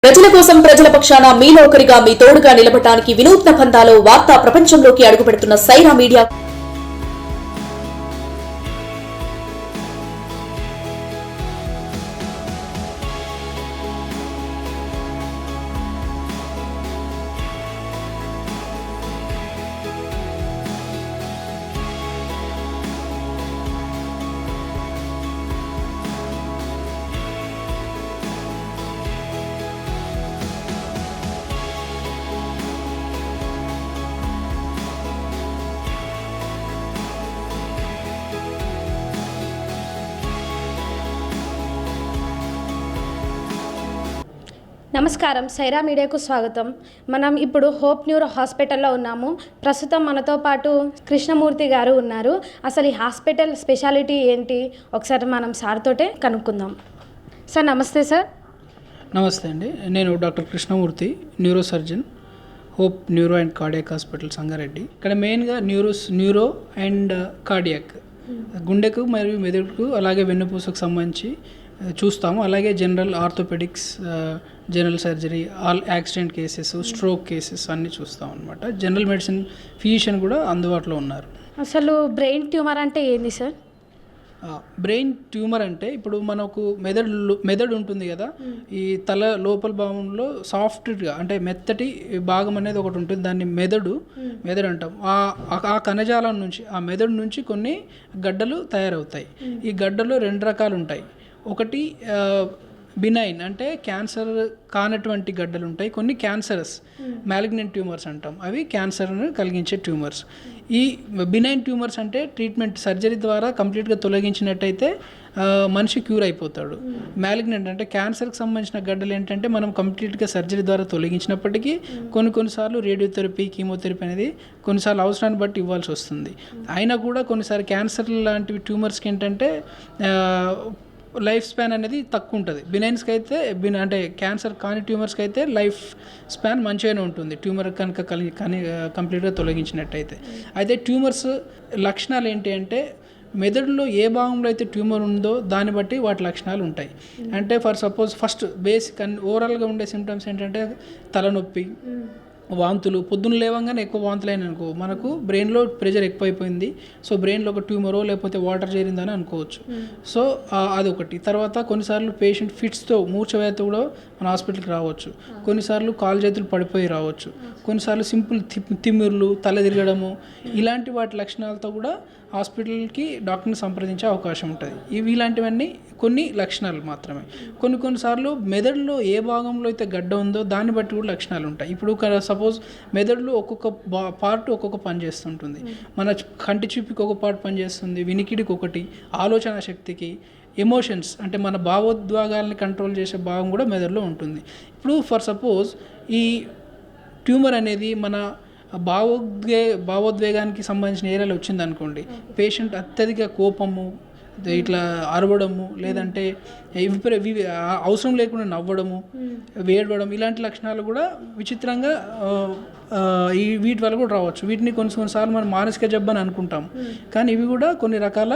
ప్రజల కోసం ప్రజల పక్షాన మీలో ఒకరిగా మీ తోడుగా నిలబడటానికి వినూత్న పంథాలో వార్తా ప్రపంచంలోకి అడుగుపెడుతున్న సైరా మీడియా నమస్కారం, సైరా మీడియాకు స్వాగతం. మనం ఇప్పుడు హోప్ న్యూరో హాస్పిటల్లో ఉన్నాము. ప్రస్తుతం మనతో పాటు కృష్ణమూర్తి గారు ఉన్నారు. అసలు ఈ హాస్పిటల్ స్పెషాలిటీ ఏంటి ఒకసారి మనం సార్ తోటే కనుక్కుందాం. సార్ నమస్తే. సార్ నమస్తే అండి. నేను doctor Krishnamurthy, neuro surgeon, hope neuro and cardiac hospital Sangareddy. ఇక్కడ మెయిన్గా న్యూరో అండ్ కార్డియాక్, గుండెకు మరియు మెదడుకు అలాగే వెన్నుపూసకు సంబంధించి చూస్తాము. అలాగే general orthopaedics, general surgery, all accident cases, stroke cases అన్నీ చూస్తాం అనమాట. జనరల్ మెడిసిన్ ఫిజిషియన్ కూడా అందుబాటులో ఉన్నారు. అసలు బ్రెయిన్ ట్యూమర్ అంటే ఏంది సార్? బ్రెయిన్ ట్యూమర్ అంటే ఇప్పుడు మనకు మెదడు ఉంటుంది కదా, ఈ తల లోపల భాగంలో సాఫ్ట్గా అంటే మెత్తటి భాగం అనేది ఒకటి ఉంటుంది, దాన్ని మెదడు అంటాం. ఆ కణజాలం నుంచి, ఆ మెదడు నుంచి కొన్ని గడ్డలు తయారవుతాయి. ఈ గడ్డలు రెండు రకాలు ఉంటాయి. ఒకటి బినైన్ అంటే క్యాన్సర్ కానటువంటి గడ్డలు ఉంటాయి, కొన్ని క్యాన్సరస్ మ్యాలిగ్నెంట్ ట్యూమర్స్ అంటాం, అవి క్యాన్సర్ను కలిగించే ట్యూమర్స్. ఈ బినైన్ ట్యూమర్స్ అంటే ట్రీట్మెంట్ సర్జరీ ద్వారా కంప్లీట్గా తొలగించినట్టయితే మనిషి క్యూర్ అయిపోతాడు. మ్యాలిగ్నెంట్ అంటే క్యాన్సర్కి సంబంధించిన గడ్డలు ఏంటంటే మనం కంప్లీట్గా సర్జరీ ద్వారా తొలగించినప్పటికీ కొన్నిసార్లు రేడియోథెరపీ, కీమోథెరపీ అనేది కొన్నిసార్లు అవసరాన్ని బట్టి ఇవ్వాల్సి వస్తుంది. అయినా కూడా కొన్నిసార్లు క్యాన్సర్ లాంటివి ట్యూమర్స్కి ఏంటంటే లైఫ్ స్పాన్ అనేది తక్కువ ఉంటుంది. బినైన్స్కి అయితే అంటే క్యాన్సర్ కాని ట్యూమర్స్కి అయితే లైఫ్ స్పాన్ మంచిగానే ఉంటుంది, ట్యూమర్ కనుక కంప్లీట్గా తొలగించినట్టయితే. అయితే ట్యూమర్స్ లక్షణాలు ఏంటి అంటే మెదడులో ఏ భాగంలో అయితే ట్యూమర్ ఉందో దాన్ని బట్టి వాటి లక్షణాలు ఉంటాయి. అంటే ఫర్ సపోజ్ ఫస్ట్ బేసిక్ ఓవరాల్గా ఉండే సిమ్టమ్స్ ఏంటంటే తలనొప్పి, వాంతులు, పొద్దున్న లేవంగానే ఎక్కువ వాంతులు అయిన అనుకో మనకు బ్రెయిన్లో ప్రెషర్ ఎక్కువైపోయింది, సో బ్రెయిన్లో ఒక ట్యూమరో లేకపోతే వాటర్ చేరిందని అనుకోవచ్చు. సో అదొకటి. తర్వాత కొన్నిసార్లు పేషెంట్ ఫిట్స్తో, మూర్ఛవ్యాధితో కూడా మన హాస్పిటల్కి రావచ్చు. కొన్నిసార్లు కాలు చేతులు పడిపోయి రావచ్చు. కొన్నిసార్లు సింపుల్ తిమ్మిర్లు, తల తిరగడము, ఇలాంటి వాటి లక్షణాలతో కూడా హాస్పిటల్కి డాక్టర్ని సంప్రదించే అవకాశం ఉంటుంది. ఇలాంటివన్నీ కొన్ని లక్షణాలు మాత్రమే. కొన్నిసార్లు మెదడులో ఏ భాగంలో అయితే గడ్డ ఉందో దాన్ని బట్టి కూడా లక్షణాలు ఉంటాయి. ఇప్పుడు సపోజ్ మెదడులో ఒక్కొక్క పార్ట్ ఒక్కొక్క పని చేస్తుంటుంది. మన కంటి చూపుకి ఒక పార్ట్ పనిచేస్తుంది, వినికిడికి ఒకటి, ఆలోచన శక్తికి, ఎమోషన్స్ అంటే మన భావోద్వేగాల్ని కంట్రోల్ చేసే భాగం కూడా మెదడులో ఉంటుంది. ఇప్పుడు ఫర్ సపోజ్ ఈ ట్యూమర్ అనేది మన భావోద్వేగానికి సంబంధించిన ఏరియాలో వచ్చింది అనుకోండి, పేషెంట్ అత్యధిక కోపము, ఇట్లా అరవడము, లేదంటే అవసరం లేకుండా నవ్వడము, వేడవడం, ఇలాంటి లక్షణాలు కూడా విచిత్రంగా వీటి వల్ల కూడా రావచ్చు. వీటిని కొన్నిసార్లు మనం మానసిక జబ్బు అని అనుకుంటాం, కానీ ఇవి కూడా కొన్ని రకాల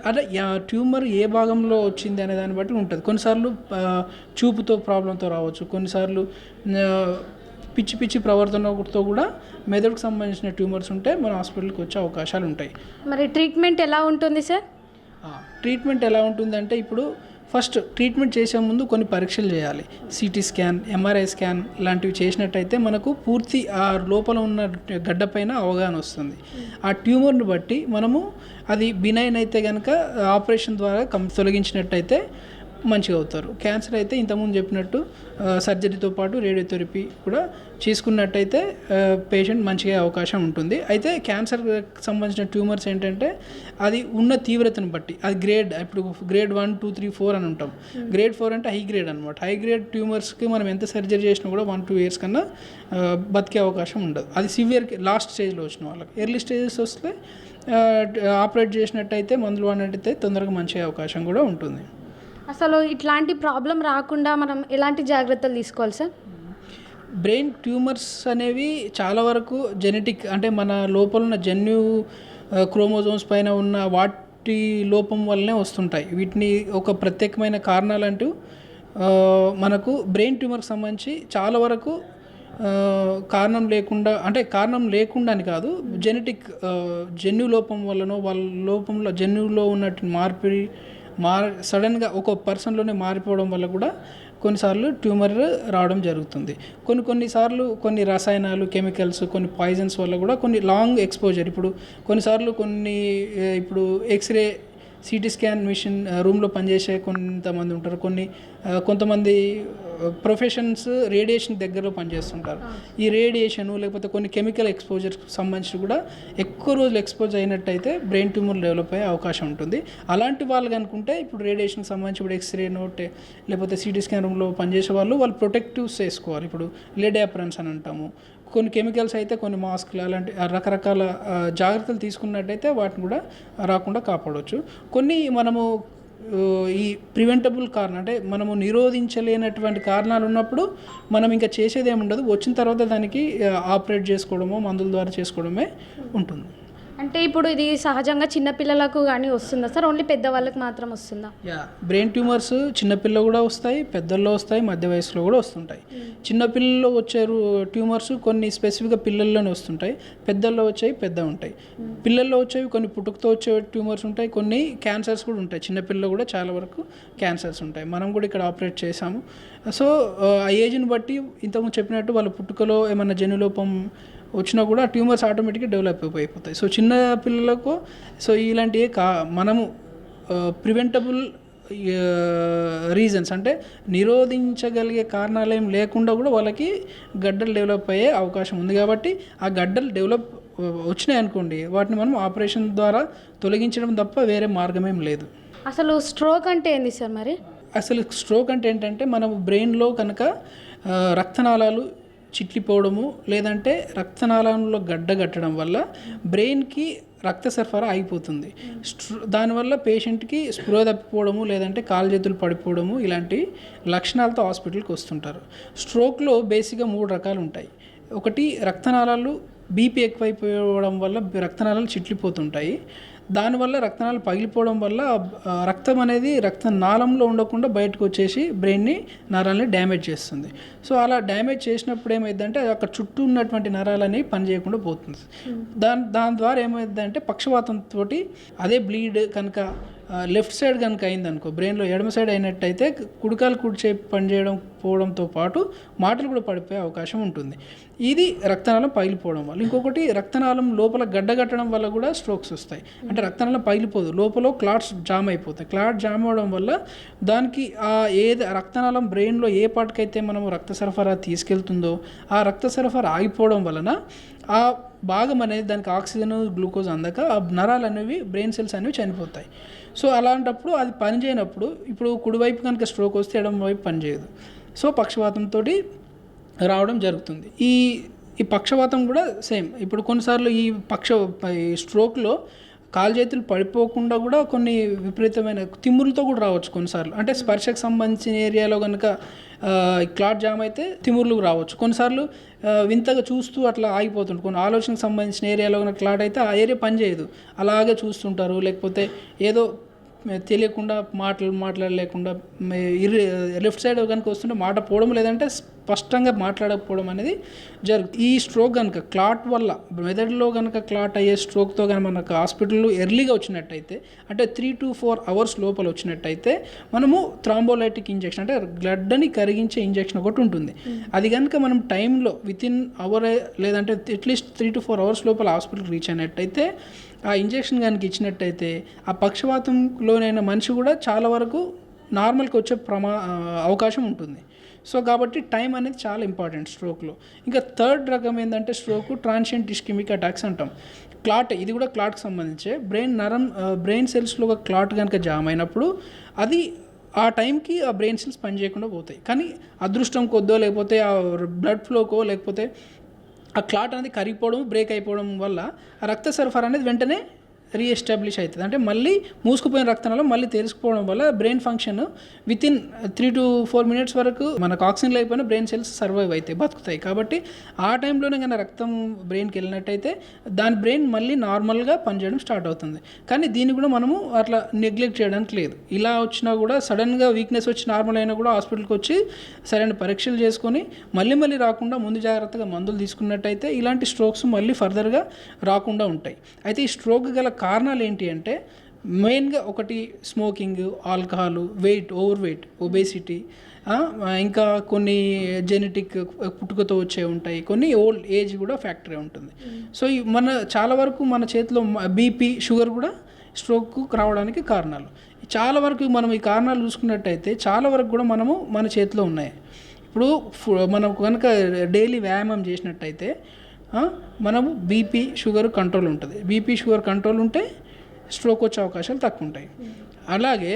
అంటే ట్యూమర్ ఏ భాగంలో వచ్చింది అనే దాన్ని బట్టి ఉంటుంది. కొన్నిసార్లు చూపుతో ప్రాబ్లంతో రావచ్చు, కొన్నిసార్లు పిచ్చి ప్రవర్తనతో కూడా మెదడుకు సంబంధించిన ట్యూమర్స్ ఉంటే మన హాస్పిటల్కి వచ్చే అవకాశాలు ఉంటాయి. మరి ట్రీట్మెంట్ ఎలా ఉంటుంది సార్? ట్రీట్మెంట్ ఎలా ఉంటుందంటే ఇప్పుడు ఫస్ట్ ట్రీట్మెంట్ చేసే ముందు కొన్ని పరీక్షలు చేయాలి. సిటీ స్కాన్, ఎంఆర్ఐ స్కాన్ లాంటివి చేసినట్టయితే మనకు పూర్తి ఆ లోపల ఉన్న గడ్డ పైన అవగాహన వస్తుంది. ఆ ట్యూమర్ని బట్టి మనము అది బినైన్ అయితే కనుక ఆపరేషన్ ద్వారా తొలగించినట్టయితే మంచిగా అవుతారు. క్యాన్సర్ అయితే ఇంతకుముందు చెప్పినట్టు సర్జరీతో పాటు రేడియోథెరపీ కూడా చేసుకున్నట్టయితే పేషెంట్ మంచిగా అవకాశం ఉంటుంది. అయితే క్యాన్సర్కి సంబంధించిన ట్యూమర్స్ ఏంటంటే అది ఉన్న తీవ్రతను బట్టి అది ఇప్పుడు గ్రేడ్ 1, 2, 3, 4 అని ఉంటాం. గ్రేడ్ 4 అంటే హై గ్రేడ్ అనమాట. హై గ్రేడ్ ట్యూమర్స్కి మనం ఎంత సర్జరీ చేసినా కూడా 1-2 years కన్నా బతికే అవకాశం ఉండదు. అది సివియర్కి లాస్ట్ స్టేజ్లో వచ్చిన వాళ్ళకి. ఎర్లీ స్టేజెస్ వస్తే ఆపరేట్ చేసినట్టయితే, మందులు వాడినట్టయితే తొందరగా మంచి అవకాశం కూడా ఉంటుంది. అసలు ఇట్లాంటి ప్రాబ్లం రాకుండా మనం ఎలాంటి జాగ్రత్తలు తీసుకోవాలి సార్? బ్రెయిన్ ట్యూమర్స్ అనేవి చాలా వరకు జెనెటిక్ అంటే మన లోపల ఉన్న జన్యు క్రోమోజోమ్స్ పైన ఉన్న వాటి లోపం వల్లనే వస్తుంటాయి. వీటిని ఒక ప్రత్యేకమైన కారణాలంటూ మనకు బ్రెయిన్ ట్యూమర్కి సంబంధించి చాలా వరకు కారణం లేకుండా, అంటే కారణం లేకుండా అని కాదు, జెనెటిక్ జన్యు లోపం వల్లనో వాళ్ళ లోపంలో జన్యువులో ఉన్నట్టు సడన్గా ఒక పర్సన్లోనే మారిపోవడం వల్ల కూడా కొన్నిసార్లు ట్యూమర్ రావడం జరుగుతుంది. కొన్నిసార్లు కొన్ని రసాయనాలు, కెమికల్స్, కొన్ని పాయిజన్స్ వల్ల కూడా కొన్ని లాంగ్ ఎక్స్పోజర్, కొన్నిసార్లు ఇప్పుడు ఎక్స్రే, సిటీ స్కాన్ మిషన్ రూమ్లో పనిచేసే కొంతమంది ఉంటారు, కొంతమంది ప్రొఫెషన్స్ రేడియేషన్ దగ్గరలో పనిచేస్తుంటారు. ఈ రేడియేషను లేకపోతే కొన్ని కెమికల్ ఎక్స్పోజర్ సంబంధించి కూడా ఎక్కువ రోజులు ఎక్స్పోజ్ అయినట్టయితే బ్రెయిన్ ట్యూమర్ డెవలప్ అయ్యే అవకాశం ఉంటుంది. అలాంటి వాళ్ళు కనుకుంటే ఇప్పుడు రేడియేషన్కి సంబంధించి ఇప్పుడు ఎక్స్రే నోట్ లేకపోతే సిటీ స్కాన్ రూమ్లో పనిచేసే వాళ్ళు ప్రొటెక్టివ్స్ వేసుకోవాలి. ఇప్పుడు లెడ్ యాప్రన్స్ అని అంటాము. కొన్ని కెమికల్స్ అయితే కొన్ని మాస్క్లు అలాంటి రకరకాల జాగ్రత్తలు తీసుకున్నట్టయితే వాటిని కూడా రాకుండా కాపాడవచ్చు. కొన్ని మనము ఈ ప్రివెంటబుల్ కారణం, అంటే మనము నిరోధించలేనటువంటి కారణాలు ఉన్నప్పుడు మనం ఇంకా చేసేది ఏమి ఉండదు, వచ్చిన తర్వాత దానికి ఆపరేట్ చేసుకోవడమో మందుల ద్వారా చేసుకోవడమే ఉంటుంది. అంటే ఇప్పుడు ఇది సహజంగా చిన్నపిల్లలకు కానీ వస్తుందా సార్, ఓన్లీ పెద్దవాళ్ళకి మాత్రం వస్తుందా? బ్రెయిన్ ట్యూమర్స్ చిన్నపిల్లలు కూడా వస్తాయి, పెద్దల్లో వస్తాయి, మధ్య వయసులో కూడా వస్తుంటాయి. చిన్నపిల్లల్లో వచ్చే ట్యూమర్స్ కొన్ని స్పెసిఫిక్గా పిల్లల్లోనే వస్తుంటాయి, పెద్దల్లో వచ్చేవి పెద్ద ఉంటాయి. పిల్లల్లో వచ్చేవి కొన్ని పుట్టుకతో వచ్చే ట్యూమర్స్ ఉంటాయి, కొన్ని క్యాన్సర్స్ కూడా ఉంటాయి. చిన్నపిల్లలు కూడా చాలా వరకు క్యాన్సర్స్ ఉంటాయి. మనం కూడా ఇక్కడ ఆపరేట్ చేసాము. సో ఆ ఏజ్ని బట్టి ఇంతకుముందు చెప్పినట్టు వాళ్ళ పుట్టుకలో ఏమన్నా జన్యులోపం వచ్చినా కూడా ట్యూమర్స్ ఆటోమేటిక్గా డెవలప్ అయిపోతాయి. సో చిన్న పిల్లలకు ఇలాంటివి మనము ప్రివెంటబుల్ రీజన్స్, అంటే నిరోధించగలిగే కారణాలు ఏం లేకుండా కూడా వాళ్ళకి గడ్డలు డెవలప్ అయ్యే అవకాశం ఉంది. కాబట్టి ఆ గడ్డలు డెవలప్ వచ్చినాయి అనుకోండి, వాటిని మనం ఆపరేషన్ ద్వారా తొలగించడం తప్ప వేరే మార్గమేం లేదు. అసలు స్ట్రోక్ అంటే ఏంది సార్? మరి అసలు స్ట్రోక్ అంటే ఏంటంటే మనం బ్రెయిన్లో కనుక రక్తనాళాలు చిట్లిపోవడము లేదంటే రక్తనాళంలో గడ్డగట్టడం వల్ల బ్రెయిన్కి రక్త సరఫరా అయిపోతుంది. దానివల్ల పేషెంట్కి స్పృహ తప్పిపోవడము లేదంటే కాలు చేతులు పడిపోవడము ఇలాంటి లక్షణాలతో హాస్పిటల్కి వస్తుంటారు. స్ట్రోక్లో బేసిక్గా 3 రకాలు ఉంటాయి. ఒకటి, రక్తనాళాలు బీపీ ఎక్కువైపోవడం వల్ల రక్తనాళాలు చిట్లిపోతుంటాయి. దానివల్ల రక్తనాళాలు పగిలిపోవడం వల్ల రక్తం అనేది రక్తనాళంలో ఉండకుండా బయటకు వచ్చేసి బ్రెయిన్ని నరాలని డ్యామేజ్ చేస్తుంది. సో అలా డ్యామేజ్ చేసినప్పుడు ఏమైందంటే అక్కడ చుట్టూ ఉన్నటువంటి నరాలని పనిచేయకుండా పోతుంది. దాని ద్వారా ఏమైందంటే పక్షవాతంతో అదే బ్లీడ్ కనుక లెఫ్ట్ సైడ్ కనుక అయిందనుకో, బ్రెయిన్లో ఎడమ సైడ్ అయినట్టయితే కుడికాలు కుడిచే పనిచేయడం పోవడంతో పాటు మాటలు కూడా పడిపోయే అవకాశం ఉంటుంది. ఇది రక్తనాళం పగిలిపోవడం వల్ల. ఇంకొకటి, రక్తనాళం లోపల గడ్డగట్టడం వల్ల కూడా స్ట్రోక్స్ వస్తాయి. అంటే రక్తనాళం పగిలిపోదు, లోపల క్లాట్స్ జామ్ అయిపోతాయి. క్లాట్ జామ్ అవడం వల్ల దానికి ఏది రక్తనాళం బ్రెయిన్లో ఏ పాటికైతే మనం రక్త సరఫరా తీసుకెళ్తుందో ఆ రక్త సరఫరా ఆగిపోవడం వలన ఆ భాగం అనేది దానికి ఆక్సిజన్ గ్లూకోజ్ అందక ఆ నరాలు అనేవి బ్రెయిన్ సెల్స్ అనేవి చనిపోతాయి. సో అలాంటప్పుడు అది పనిచేయనప్పుడు, ఇప్పుడు కుడివైపు కనుక స్ట్రోక్ వస్తే ఎడమ వైపు పనిచేయదు. సో పక్షవాతంతో రావడం జరుగుతుంది. ఈ పక్షవాతం కూడా సేమ్. ఇప్పుడు కొన్నిసార్లు ఈ స్ట్రోక్లో కాలు చేతులు పడిపోకుండా కూడా కొన్ని విపరీతమైన తిమ్మురులతో కూడా రావచ్చు కొన్నిసార్లు. అంటే స్పర్శకు సంబంధించిన ఏరియాలో కనుక క్లాట్ జామ్ అయితే తిమ్మురులు రావచ్చు. కొన్నిసార్లు వింతగా చూస్తూ అట్లా ఆగిపోతుంటారు. కొన్ని ఆలోచనకు సంబంధించిన ఏరియాలో కనుక క్లాట్ అయితే ఆ ఏరియా పనిచేయదు, అలాగే చూస్తుంటారు. లేకపోతే ఏదో తెలియకుండా మాట్లాడలేకుండా లెఫ్ట్ సైడ్ కనుక వస్తుంటే మాట పోవడం లేదంటే స్పష్టంగా మాట్లాడకపోవడం అనేది జరుగుతుంది. ఈ స్ట్రోక్ కనుక క్లాట్ వల్ల మెదడులో కనుక క్లాట్ అయ్యే స్ట్రోక్తో కనుక మనకు హాస్పిటల్లో ఎర్లీగా వచ్చినట్టయితే, అంటే 3 to 4 hours లోపల వచ్చినట్టయితే మనము థ్రాంబోలైటిక్ ఇంజెక్షన్, అంటే బ్లడ్ని కరిగించే ఇంజెక్షన్ ఒకటి ఉంటుంది. అది కనుక మనం టైంలో వితిన్ అవర్ లేదంటే అట్లీస్ట్ 3 to 4 hours లోపల హాస్పిటల్కి రీచ్ అయినట్టయితే ఆ ఇంజెక్షన్ కనుక ఇచ్చినట్టయితే ఆ పక్షవాతంలోనైన మనిషి కూడా చాలా వరకు నార్మల్కి వచ్చే అవకాశం ఉంటుంది. సో కాబట్టి టైం అనేది చాలా ఇంపార్టెంట్ స్ట్రోక్లో. ఇంకా థర్డ్ రకం ఏంటంటే స్ట్రోక్ ట్రాన్షియంట్ ఇస్కెమిక్ అటాక్స్ అంటాం. క్లాట్, ఇది కూడా క్లాట్కి సంబంధించే బ్రెయిన్ సెల్స్లో ఒక క్లాట్ కనుక జామ్ అయినప్పుడు అది ఆ టైంకి ఆ బ్రెయిన్ సెల్స్ పనిచేయకుండా పోతాయి. కానీ అదృష్టం కొద్దో లేకపోతే ఆ బ్లడ్ ఫ్లోకో లేకపోతే ఆ క్లాట్ అనేది కరిగిపోవడం బ్రేక్ అయిపోవడం వల్ల ఆ రక్త సరఫరా అనేది వెంటనే రీఎస్టాబ్లిష్ అవుతుంది. అంటే మళ్ళీ మూసుకుపోయిన రక్తంలో మళ్ళీ తెలుసుకుపోవడం వల్ల brain function within 3 to 4 minutes వరకు మనకు ఆక్సిజన్ లేకపోయినా బ్రెయిన్ సెల్స్ సర్వైవ్ అవుతాయి, బతుకుతాయి. కాబట్టి ఆ టైంలోనే కానీ రక్తం బ్రెయిన్కి వెళ్ళినట్టయితే దాని బ్రెయిన్ మళ్ళీ నార్మల్గా పనిచేయడం స్టార్ట్ అవుతుంది. కానీ దీన్ని కూడా మనము అట్లా నెగ్లెక్ట్ చేయడానికి లేదు. ఇలా వచ్చినా కూడా సడన్గా వీక్నెస్ వచ్చి నార్మల్ అయినా కూడా హాస్పిటల్కి వచ్చి సరైన పరీక్షలు చేసుకొని మళ్ళీ రాకుండా ముందు జాగ్రత్తగా మందులు తీసుకున్నట్టయితే ఇలాంటి స్ట్రోక్స్ మళ్ళీ ఫర్దర్గా రాకుండా ఉంటాయి. అయితే ఈ స్ట్రోక్ గల కారణాలు ఏంటి అంటే మెయిన్గా ఒకటి smoking, alcohol, over weight, obesity, ఇంకా కొన్ని జెనెటిక్ పుట్టుకతో వచ్చే ఉంటాయి, కొన్ని ఓల్డ్ ఏజ్ కూడా ఫ్యాక్టరీ ఉంటుంది. సో మన చాలా వరకు మన చేతిలో బీపీ, షుగర్ కూడా స్ట్రోక్ రావడానికి కారణాలు. చాలా వరకు మనం ఈ కారణాలు చూసుకున్నట్టయితే చాలా వరకు కూడా మన చేతిలో ఉన్నాయి. ఇప్పుడు మనం కనుక డైలీ వ్యాయామం చేసినట్టయితే మనము బీపీ, షుగర్ కంట్రోల్ ఉంటుంది. బీపీ, షుగర్ కంట్రోల్ ఉంటే స్ట్రోక్ వచ్చే అవకాశాలు తక్కువ ఉంటాయి. అలాగే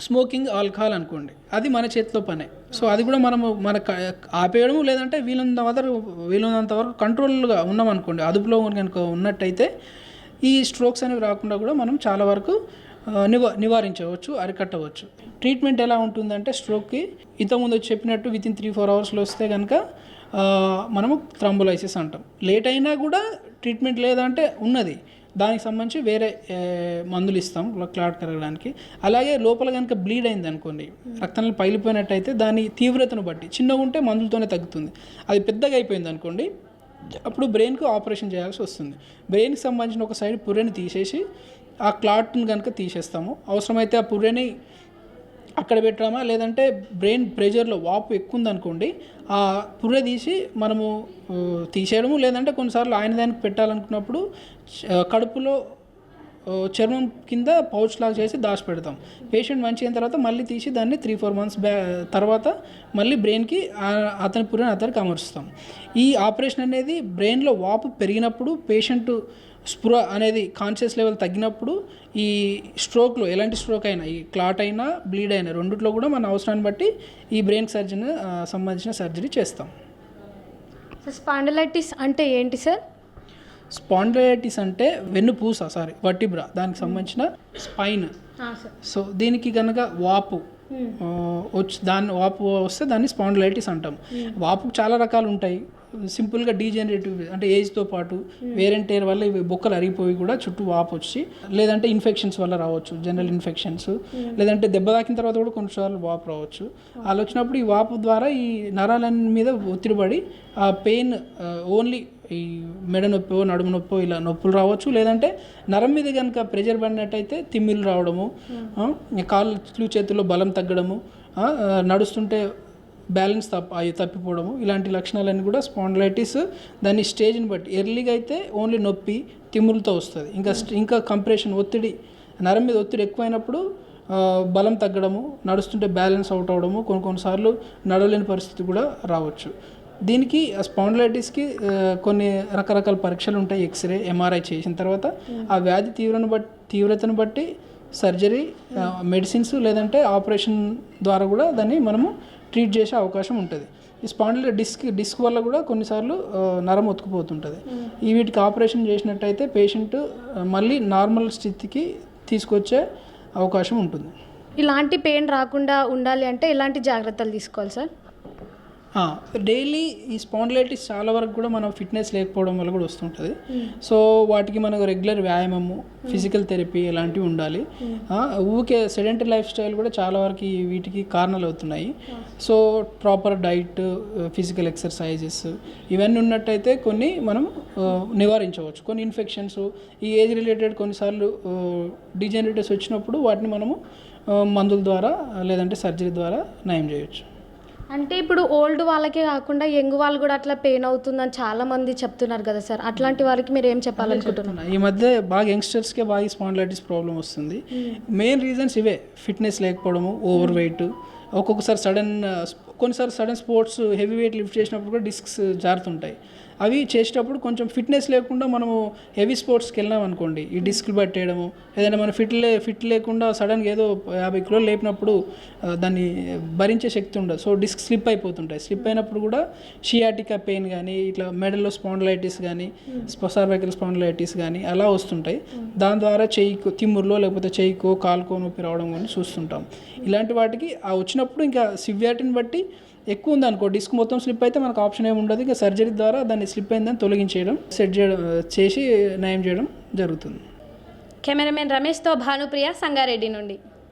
స్మోకింగ్, ఆల్కహాల్ అనుకోండి, అది మన చేతిలో పనే. సో అది కూడా మనము ఆపేయడం, లేదంటే వీలున్నంత వరకు కంట్రోల్గా ఉన్నామనుకోండి, అదుపులో కనుక ఉన్నట్టయితే ఈ స్ట్రోక్స్ అనేవి రాకుండా కూడా మనం చాలా వరకు నివారించవచ్చు, అరికట్టవచ్చు. ట్రీట్మెంట్ ఎలా ఉంటుందంటే స్ట్రోక్కి ఇంతకుముందు చెప్పినట్టు వితిన్ 3-4 అవర్స్లో వస్తే కనుక మనము థ్రంబోలైసిస్ అంటాం. లేట్ అయినా కూడా ట్రీట్మెంట్ లేదంటే ఉన్నది, దానికి సంబంధించి వేరే మందులు ఇస్తాం క్లాట్ కరగడానికి. అలాగే లోపల కనుక బ్లీడ్ అయింది అనుకోండి, రక్తంలో పగిలిపోయినట్టయితే దాని తీవ్రతను బట్టి చిన్నగా ఉంటే మందులతోనే తగ్గుతుంది. అది పెద్దగా అయిపోయింది అనుకోండి, అప్పుడు బ్రెయిన్కు ఆపరేషన్ చేయాల్సి వస్తుంది. బ్రెయిన్కి సంబంధించిన ఒక సైడ్ పుర్రెని తీసేసి ఆ క్లాట్ని కనుక తీసేస్తాము. అవసరమైతే ఆ పుర్రెని అక్కడ పెట్టామా, లేదంటే బ్రెయిన్ ప్రెషర్లో వాపు ఎక్కువ ఉందనుకోండి, ఆ పుర్రె తీసి మనము తీసేయడము, లేదంటే కొన్నిసార్లు ఆయన దానికి పెట్టాలనుకున్నప్పుడు కడుపులో చర్మం కింద పౌచ్ లాగా చేసి దాచిపెడతాం. పేషెంట్ మంచి అయిన తర్వాత మళ్ళీ తీసి దాన్ని 3-4 months తర్వాత మళ్ళీ బ్రెయిన్కి అతని పుర్రెని అతనికి అమరుస్తాం. ఈ ఆపరేషన్ అనేది బ్రెయిన్లో వాపు పెరిగినప్పుడు, పేషెంట్ స్పృహ అనేది కాన్షియస్ లెవెల్ తగ్గినప్పుడు, ఈ స్ట్రోక్లో ఎలాంటి స్ట్రోక్ అయినా, ఈ క్లాట్ అయినా, బ్లీడ్ అయినా, రెండిట్లో కూడా మన అవసరాన్ని బట్టి ఈ బ్రెయిన్ సర్జన్ సంబంధించిన సర్జరీ చేస్తాం. స్పాండిలైటిస్ అంటే ఏంటి సార్? స్పాండిలైటిస్ అంటే వర్టిబ్రా, దానికి సంబంధించిన స్పైన్. సో దీనికి కనుక వాపు వాపు వస్తే దాన్ని స్పాండిలైటిస్ అంటాం. వాపుకు చాలా రకాలు ఉంటాయి. సింపుల్గా డీజనరేటివ్ అంటే ఏజ్తో పాటు వేర్ అండ్ టేర్ వల్ల ఇవి బొక్కలు అరిగిపోయి కూడా చుట్టూ వాపు వచ్చి, లేదంటే ఇన్ఫెక్షన్స్ వల్ల రావచ్చు, జనరల్ ఇన్ఫెక్షన్స్, లేదంటే దెబ్బ తాకిన తర్వాత కూడా కొన్నిసార్లు వాపు రావచ్చు. అలా వచ్చినప్పుడు ఈ వాపు ద్వారా ఈ నరాల మీద ఒత్తిడి పడి ఆ పెయిన్ ఓన్లీ ఈ మెడ నొప్పో, నడుము నొప్పో ఇలా నొప్పులు రావచ్చు. లేదంటే నరం మీద కనుక ప్రెషర్ పడినట్టయితే తిమ్మిలు రావడము, కాళ్ళు చేతుల్లో బలం తగ్గడము, నడుస్తుంటే బ్యాలెన్స్ తప్పిపోవడము, ఇలాంటి లక్షణాలన్నీ కూడా స్పాండిలైటిస్. దాని స్టేజ్ని బట్టి ఎర్లీగా అయితే ఓన్లీ నొప్పి, తిమ్ములతో వస్తుంది. ఇంకా కంప్రెషన్, ఒత్తిడి, నరం మీద ఒత్తిడి ఎక్కువైనప్పుడు బలం తగ్గడము, నడుస్తుంటే బ్యాలెన్స్ అవుట్ అవడము, కొన్నిసార్లు నడవలేని పరిస్థితి కూడా రావచ్చు. దీనికి స్పాండిలైటిస్కి కొన్ని రకరకాల పరీక్షలు ఉంటాయి. ఎక్స్రే, ఎంఆర్ఐ చేసిన తర్వాత ఆ వ్యాధి తీవ్రతను బట్టి సర్జరీ, మెడిసిన్స్, లేదంటే ఆపరేషన్ ద్వారా కూడా దాన్ని మనము ట్రీట్ చేసే అవకాశం ఉంటుంది. ఈ డిస్క్ వల్ల కూడా కొన్నిసార్లు నరం ఒత్తుకుపోతుంటుంది. వీటికి ఆపరేషన్ చేసినట్టయితే పేషెంట్ మళ్ళీ నార్మల్ స్థితికి తీసుకొచ్చే అవకాశం ఉంటుంది. ఇలాంటి పెయిన్ రాకుండా ఉండాలి అంటే ఎలాంటి జాగ్రత్తలు తీసుకోవాలి సార్? డైలీ ఈ స్పాండిలైటిస్ చాలా వరకు కూడా మనం ఫిట్నెస్ లేకపోవడం వల్ల కూడా వస్తుంటుంది. సో వాటికి మనకు రెగ్యులర్ వ్యాయామము, ఫిజికల్ థెరపీ ఇలాంటివి ఉండాలి. ఊరికే సెడెంటరీ లైఫ్ స్టైల్ కూడా చాలా వరకు వీటికి కారణాలు అవుతున్నాయి. So proper diet, physical exercises ఇవన్నీ ఉన్నట్టయితే కొన్ని మనం నివారించవచ్చు. కొన్ని ఇన్ఫెక్షన్స్, ఈ ఏజ్ రిలేటెడ్ కొన్నిసార్లు డిజనరేటివ్స్ వచ్చినప్పుడు వాటిని మనము మందుల ద్వారా లేదంటే సర్జరీ ద్వారా నయం చేయొచ్చు. అంటే ఇప్పుడు ఓల్డ్ వాళ్ళకే కాకుండా యంగ్ వాళ్ళు కూడా అట్లా పెయిన్ అవుతుందని చాలా మంది చెప్తున్నారు కదా సార్, అట్లాంటి వాళ్ళకి మీరు ఏం చెప్పాలనుకుంటున్నారు? ఈ మధ్య బాగా యంగ్స్టర్స్కే బాగా స్పాండిలైటిస్ ప్రాబ్లం వస్తుంది. మెయిన్ రీజన్స్ ఇవే: ఫిట్నెస్ లేకపోవడము, ఓవర్ వెయిట్, కొన్నిసారి sudden sports heavy weight lift చేసినప్పుడు కూడా డిస్క్స్ జారుతుంటాయి. అవి చేసేటప్పుడు కొంచెం ఫిట్నెస్ లేకుండా మనము హెవీ స్పోర్ట్స్కి వెళ్ళినాం అనుకోండి, ఈ డిస్క్లు పట్టేయడము, ఏదైనా మనం ఫిట్ లేకుండా సడన్గా ఏదో 50 కిలోలు లేపినప్పుడు దాన్ని భరించే శక్తి ఉండదు. సో డిస్క్ స్లిప్ అయిపోతుంటాయి. స్లిప్ అయినప్పుడు కూడా షియాటికా పెయిన్ కానీ, ఇట్లా మెడల్లో స్పాండిలైటిస్ కానీ, సర్వైకల్ స్పాండిలైటిస్ కానీ అలా వస్తుంటాయి. దాని ద్వారా చెయ్యికో తిమ్మురులో లేకపోతే చెయ్యికో కాలుకో నొప్పి రావడం కానీ చూస్తుంటాం. ఇలాంటి వాటికి ఆ వచ్చినప్పుడు ఇంకా సివియారిటీని బట్టి ఎక్కువ ఉందనుకో, డిస్క్ మొత్తం స్లిప్ అయితే మనకు ఆప్షన్ ఏమి ఉండదు. ఇంకా సర్జరీ ద్వారా దాన్ని స్లిప్ అయిందని తొలగించేయడం, సెట్ చేయడం చేసి నయం చేయడం జరుగుతుంది. కెమెరామెన్ రమేష్తో భానుప్రియ, సంగారెడ్డి నుండి.